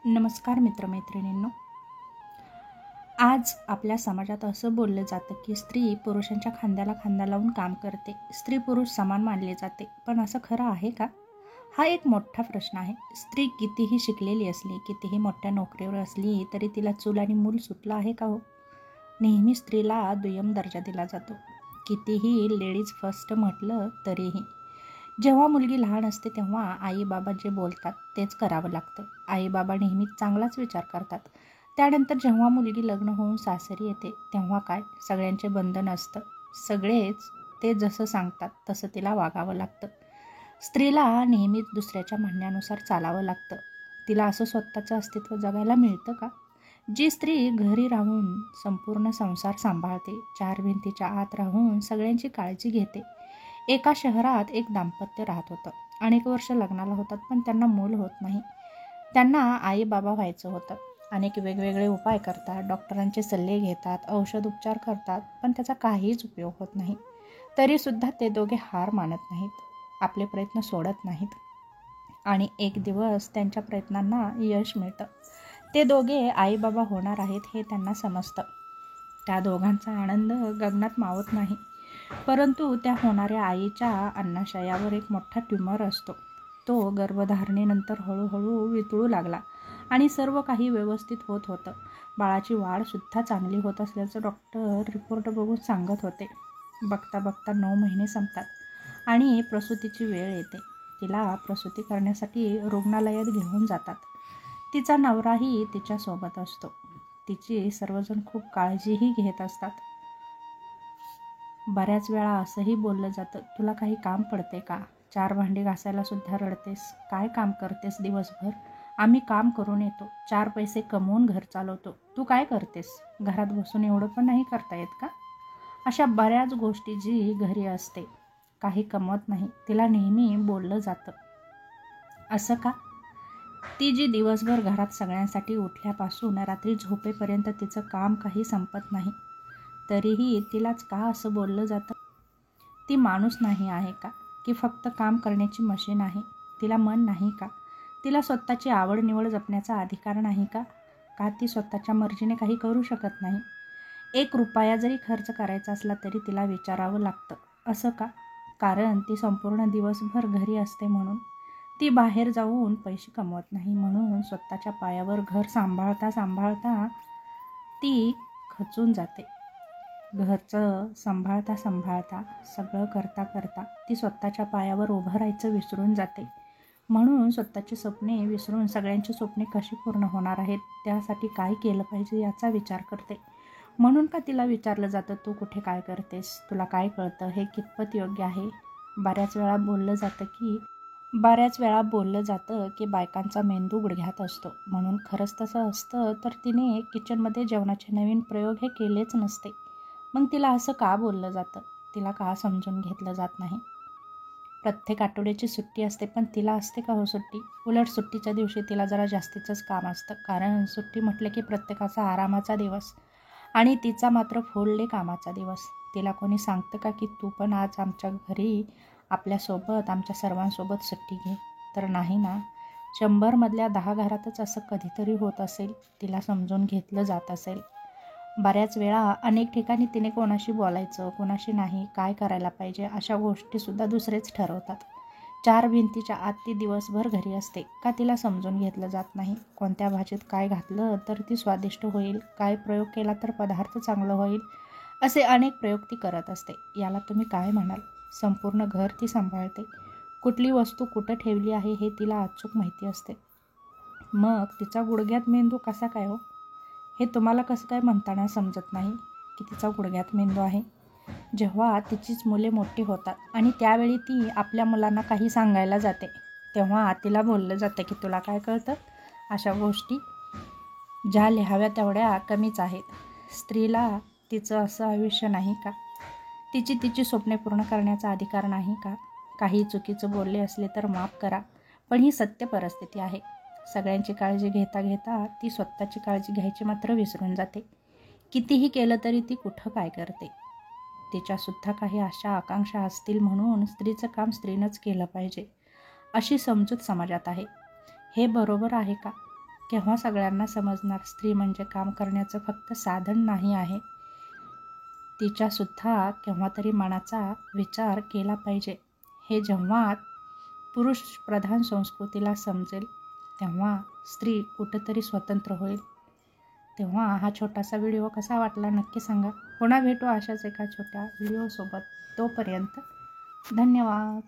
नमस्कार मित्रमैत्रिणींनो. आज आपल्या समाजात असं बोललं जातं की स्त्री पुरुषांच्या खांद्याला खांदा लावून काम करते. स्त्री पुरुष समान मानले जाते. पण असं खरं आहे का? हा एक मोठा प्रश्न आहे. स्त्री कितीही शिकलेली असली, कितीही मोठ्या नोकरीवर असली तरी तिला चूल आणि मूल सुटलं आहे का हो? नेहमी स्त्रीला दुय्यम दर्जा दिला जातो. कितीही लेडीज फर्स्ट म्हटलं तरीही जेव्हा मुलगी लहान असते तेव्हा आई बाबा जे बोलतात तेच करावं लागतं. आई बाबा नेहमीच चांगलाच विचार करतात. त्यानंतर जेव्हा मुलगी लग्न होऊन सासरी येते तेव्हा काय, सगळ्यांचे बंधन असतं. सगळेच ते जसं सांगतात तसं तिला वागावं लागतं. स्त्रीला नेहमीच दुसऱ्याच्या म्हणण्यानुसार चालावं लागतं. तिला असं स्वतःचं अस्तित्व जगायला मिळतं का? जी स्त्री घरी राहून संपूर्ण संसार सांभाळते, चार भिंतीच्या आत राहून सगळ्यांची काळजी घेते. एका शहरात एक दाम्पत्य राहत होतं. अनेक वर्ष लग्नाला होतात पण त्यांना मूल होत नाही. त्यांना आई बाबा व्हायचं होतं. अनेक वेगवेगळे उपाय करतात, डॉक्टरांचे सल्ले घेतात, औषध उपचार करतात, पण त्याचा काहीच उपयोग होत नाही. तरीसुद्धा ते दोघे हार मानत नाहीत, आपले प्रयत्न सोडत नाहीत. आणि एक दिवस त्यांच्या प्रयत्नांना यश मिळतं. ते दोघे आई बाबा होणार आहेत हे त्यांना समजतं. त्या दोघांचा आनंद गगनात मावत नाही. परंतु त्या होणाऱ्या आईच्या अन्नशयावर एक मोठा ट्यूमर असतो. तो गर्भधारणेनंतर हळूहळू वितळू लागला आणि सर्व काही व्यवस्थित होत होतं. बाळाची वाढसुद्धा चांगली होत असल्याचं डॉक्टर रिपोर्ट बघून सांगत होते. बघता बघता 9 महिने संपतात आणि प्रसूतीची वेळ येते. तिला प्रसूती करण्यासाठी रुग्णालयात घेऊन जातात. तिचा नवराही तिच्यासोबत असतो. तिची सर्वजण खूप काळजीही घेत असतात. बऱ्याच वेळा असंही बोललं जातं, तुला काही काम पडते का? 4 भांडी घासायला सुद्धा रडतेस. काय काम करतेस दिवसभर? आम्ही काम करून येतो, 4 पैसे कमवून घर चालवतो. तू काय करतेस? घरात बसून एवढं पण नाही करता येत का? अशा बऱ्याच गोष्टी जी घरी असते, काही कमवत नाही, तिला नेहमी बोललं जातं. असं का? ती जी दिवसभर घरात सगळ्यांसाठी उठल्यापासून रात्री झोपेपर्यंत तिचं काम काही संपत नाही, तरीही तिलाच का असं बोललं जातं? ती माणूस नाही आहे का? की फक्त काम करण्याची मशीन आहे? तिला मन नाही का? तिला स्वतःची आवड निवड जपण्याचा अधिकार नाही का? का ती स्वतःच्या मर्जीने काही करू शकत नाही? 1 रुपया जरी खर्च करायचा असला तरी तिला विचारावं लागतं. असं का? कारण ती संपूर्ण दिवसभर घरी असते म्हणून. ती बाहेर जाऊन पैसे कमवत नाही म्हणून स्वतःच्या पायावर घर सांभाळता सांभाळता ती खचून जाते. घरचं सांभाळता सांभाळता, सगळं करता करता ती स्वतःच्या पायावर उभं राहायचं विसरून जाते. म्हणून स्वतःची स्वप्ने विसरून सगळ्यांची स्वप्ने कशी पूर्ण होणार आहेत, त्यासाठी काय केलं पाहिजे याचा विचार करते. म्हणून का तिला विचारलं जातं, तू कुठे काय करतेस? तुला काय कळतं? हे कितपत योग्य आहे? बऱ्याच वेळा बोललं जातं की बायकांचा मेंदू गुडघ्यात असतो. म्हणून खरंच तसं असतं तर तिने किचनमध्ये जेवणाचे नवीन प्रयोग हे केलेच नसते. मग तिला असं का बोललं जातं? तिला का समजून घेतलं जात नाही? प्रत्येक आठवड्याची सुट्टी असते, पण तिला असते का हो सुट्टी? उलट सुट्टीच्या दिवशी तिला जरा जास्तीचंच काम असतं. कारण सुट्टी म्हटलं की प्रत्येकाचा आरामाचा दिवस आणि तिचा मात्र फुल डे कामाचा दिवस. तिला कोणी सांगतं का की तू पण आज आमच्या घरी आपल्यासोबत, आमच्या सर्वांसोबत सुट्टी घे? तर नाही ना. 100 मधल्या 10 घरातच असं कधीतरी होत असेल. तिला समजून घेतलं जात असेल. बऱ्याच वेळा अनेक ठिकाणी तिने कोणाशी बोलायचं, कोणाशी नाही, काय करायला पाहिजे अशा गोष्टीसुद्धा दुसरेच ठरवतात. 4 भिंतीच्या आत ती दिवसभर घरी असते. का तिला समजून घेतलं जात नाही? कोणत्या भाजीत काय घातलं तर ती स्वादिष्ट होईल, काय प्रयोग केला तर पदार्थ चांगलं होईल, असे अनेक प्रयोग ती करत असते. याला तुम्ही काय म्हणाल? संपूर्ण घर ती सांभाळते. कुठली वस्तू कुठं ठेवली आहे हे तिला अचूक माहिती असते. मग तिचा गुडघ्यात मेंदू कसा काय हो? हे तुम्हाला कसं काय म्हणताना समजत नाही की तिचा गुडघ्यात मेंदू आहे? जेव्हा तिचीच मुले मोठी होतात आणि त्यावेळी ती आपल्या मुलांना काही सांगायला जाते, तेव्हा तिला बोललं जातं की तुला काय कळतं? अशा गोष्टी ज्या लिहाव्या तेवढ्या कमीच आहेत. स्त्रीला तिचं असं आयुष्य नाही का? तिची स्वप्ने पूर्ण करण्याचा अधिकार नाही का? काही चुकीचं बोलले असले तर माफ करा, पण ही सत्य परिस्थिती आहे. सगळ्यांची काळजी घेता घेता ती स्वतःची काळजी घ्यायची मात्र विसरून जाते. कितीही केलं तरी ती कुठं काय करते? तिच्यासुद्धा काही आशा आकांक्षा असतील म्हणून स्त्रीचं काम स्त्रीनंच केलं पाहिजे, अशी समजूत समाजात आहे. हे बरोबर आहे का? केव्हा सगळ्यांना समजणार स्त्री म्हणजे काम करण्याचं फक्त साधन नाही आहे, तिच्यासुद्धा केव्हा तरी मनाचा विचार केला पाहिजे. हे जेव्हा पुरुष प्रधान संस्कृतीला समजेल तेव्हा स्त्री कुठंतरी स्वतंत्र होईल. तेव्हा हा छोटासा व्हिडिओ कसा वाटला नक्की सांगा. पुन्हा भेटू अशाच एका छोट्या व्हिडिओसोबत. तोपर्यंत धन्यवाद.